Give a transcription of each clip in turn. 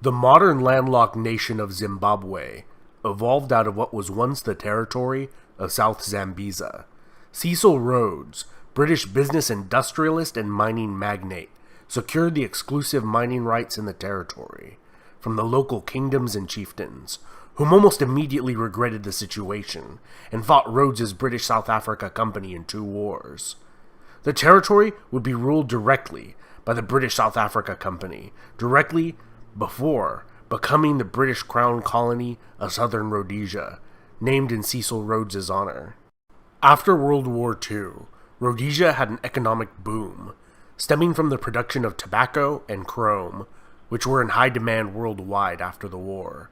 The modern landlocked nation of Zimbabwe evolved out of what was once the territory of South Zambeza. Cecil Rhodes, British business industrialist and mining magnate, secured the exclusive mining rights in the territory from the local kingdoms and chieftains, whom almost immediately regretted the situation and fought Rhodes's British South Africa Company in 2 wars. The territory would be ruled directly by the British South Africa Company, directly before becoming the British Crown colony of Southern Rhodesia, named in Cecil Rhodes's honor. After World War II, Rhodesia had an economic boom, stemming from the production of tobacco and chrome, which were in high demand worldwide after the war.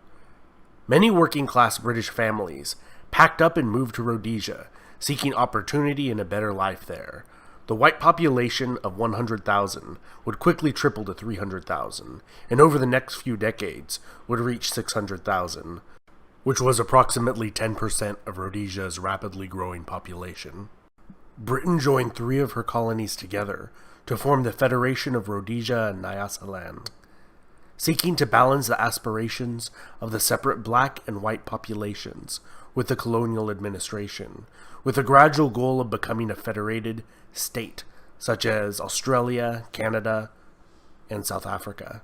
Many working-class British families packed up and moved to Rhodesia, seeking opportunity and a better life there. The white population of 100,000 would quickly triple to 300,000, and over the next few decades would reach 600,000, which was approximately 10% of Rhodesia's rapidly growing population. Britain joined 3 of her colonies together to form the Federation of Rhodesia and Nyasaland, seeking to balance the aspirations of the separate black and white populations with the colonial administration, with the gradual goal of becoming a federated state, such as Australia, Canada, and South Africa.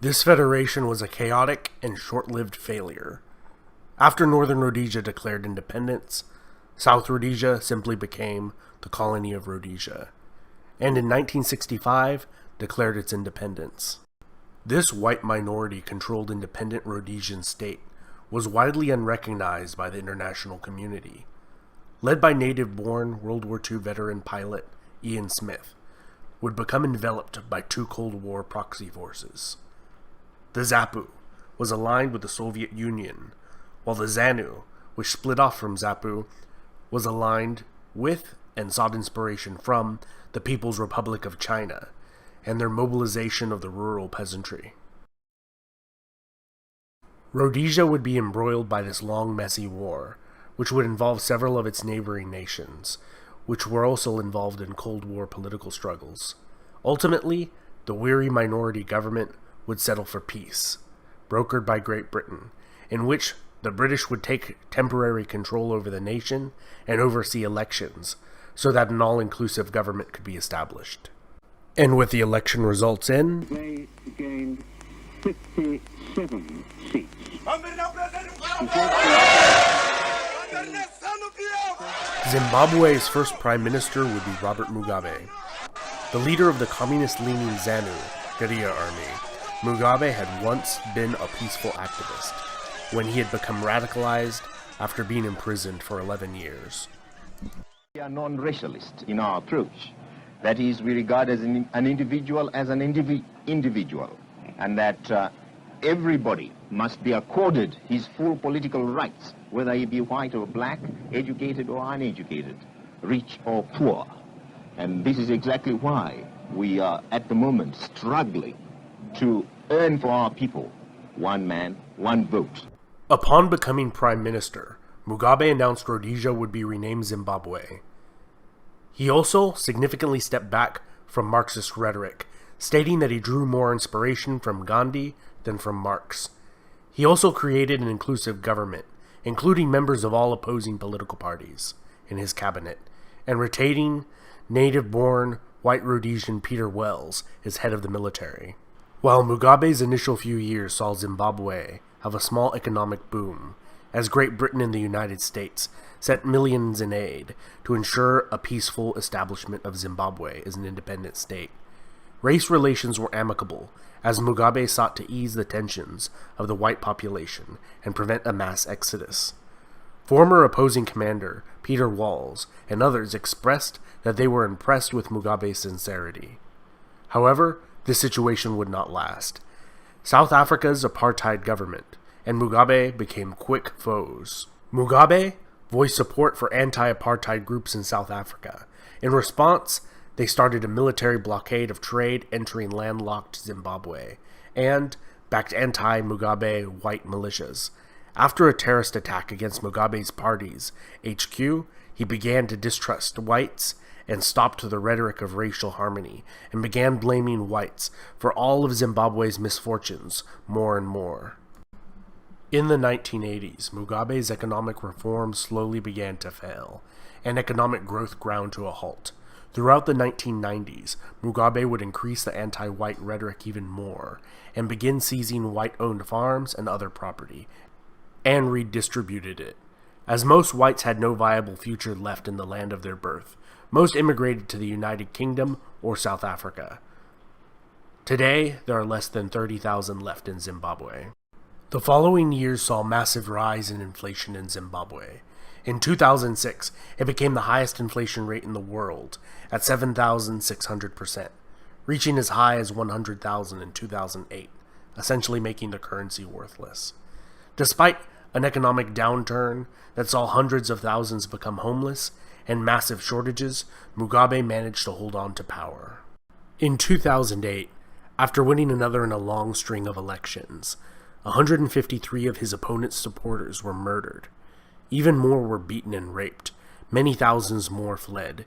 This federation was a chaotic and short-lived failure. After Northern Rhodesia declared independence, South Rhodesia simply became the colony of Rhodesia, and in 1965 declared its independence. This white minority-controlled independent Rhodesian state was widely unrecognized by the international community. Led by native-born World War II veteran pilot Ian Smith, would become enveloped by 2 Cold War proxy forces. The ZAPU was aligned with the Soviet Union, while the ZANU, which split off from ZAPU, was aligned with and sought inspiration from the People's Republic of China and their mobilization of the rural peasantry. Rhodesia would be embroiled by this long, messy war, which would involve several of its neighboring nations, which were also involved in Cold War political struggles. Ultimately, the weary minority government would settle for peace, brokered by Great Britain, in which the British would take temporary control over the nation and oversee elections, so that an all-inclusive government could be established. And with the election results in, they gained 57 seats. Zimbabwe's first prime minister would be Robert Mugabe. The leader of the communist-leaning ZANU guerrilla army, Mugabe had once been a peaceful activist, when he had become radicalized after being imprisoned for 11 years. We are non-racialist in our approach. That is, we regard as an individual as an individual, and that everybody must be accorded his full political rights, whether he be white or black, educated or uneducated, rich or poor. And this is exactly why we are at the moment struggling to earn for our people one man, one vote. Upon becoming prime minister, Mugabe announced Rhodesia would be renamed Zimbabwe. He also significantly stepped back from Marxist rhetoric, stating that he drew more inspiration from Gandhi than from Marx. He also created an inclusive government, including members of all opposing political parties, in his cabinet, and retaining native-born white Rhodesian Peter Wells as head of the military. While Mugabe's initial few years saw Zimbabwe have a small economic boom, as Great Britain and the United States sent millions in aid to ensure a peaceful establishment of Zimbabwe as an independent state, race relations were amicable, as Mugabe sought to ease the tensions of the white population and prevent a mass exodus. Former opposing commander Peter Walls and others expressed that they were impressed with Mugabe's sincerity. However, this situation would not last. South Africa's apartheid government and Mugabe became quick foes. Mugabe voiced support for anti-apartheid groups in South Africa. In response, they started a military blockade of trade entering landlocked Zimbabwe, and backed anti-Mugabe white militias. After a terrorist attack against Mugabe's party's HQ, he began to distrust whites and stopped the rhetoric of racial harmony and began blaming whites for all of Zimbabwe's misfortunes more and more. In the 1980s, Mugabe's economic reforms slowly began to fail, and economic growth ground to a halt. Throughout the 1990s, Mugabe would increase the anti-white rhetoric even more, and begin seizing white-owned farms and other property, and redistributed it. As most whites had no viable future left in the land of their birth, most immigrated to the United Kingdom or South Africa. Today, there are less than 30,000 left in Zimbabwe. The following years saw a massive rise in inflation in Zimbabwe. In 2006, it became the highest inflation rate in the world, at 7,600%, reaching as high as 100,000 in 2008, essentially making the currency worthless. Despite an economic downturn that saw hundreds of thousands become homeless and massive shortages, Mugabe managed to hold on to power. In 2008, after winning another in a long string of elections, 153 of his opponent's supporters were murdered. Even more were beaten and raped. Many thousands more fled.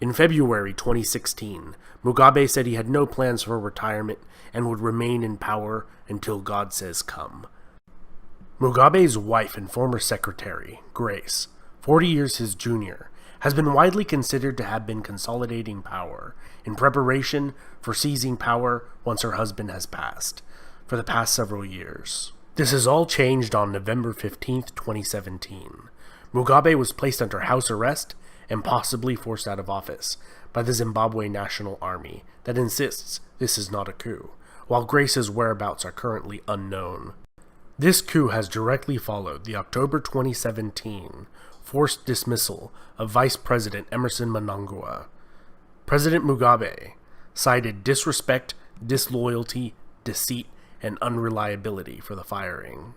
In February 2016, Mugabe said he had no plans for retirement and would remain in power until God says come. Mugabe's wife and former secretary, Grace, 40 years his junior, has been widely considered to have been consolidating power in preparation for seizing power once her husband has passed, for the past several years. This has all changed on November 15, 2017. Mugabe was placed under house arrest and possibly forced out of office by the Zimbabwe National Army that insists this is not a coup, while Grace's whereabouts are currently unknown. This coup has directly followed the October 2017 forced dismissal of Vice President Emmerson Mnangagwa. President Mugabe cited disrespect, disloyalty, deceit, and unreliability for the firing.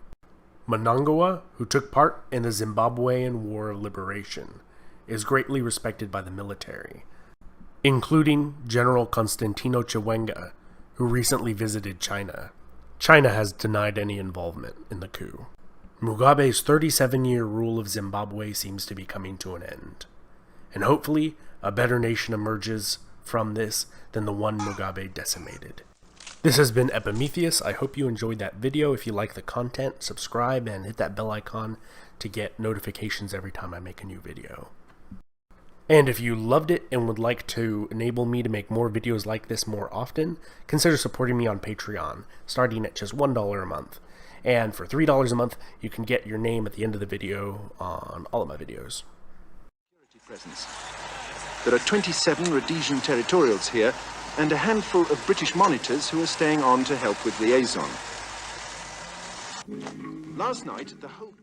Mnangagwa, who took part in the Zimbabwean War of Liberation, is greatly respected by the military, including General Constantino Guveya, who recently visited China. China has denied any involvement in the coup. Mugabe's 37-year rule of Zimbabwe seems to be coming to an end, and hopefully a better nation emerges from this than the one Mugabe decimated. This has been Epimetheus. I hope you enjoyed that video. If you like the content, subscribe and hit that bell icon to get notifications every time I make a new video. And if you loved it and would like to enable me to make more videos like this more often, consider supporting me on Patreon, starting at just $1 a month. And for $3 a month, you can get your name at the end of the video on all of my videos. Presence. There are 27 Rhodesian territorials here, and a handful of British monitors who are staying on to help with liaison. Last night, the whole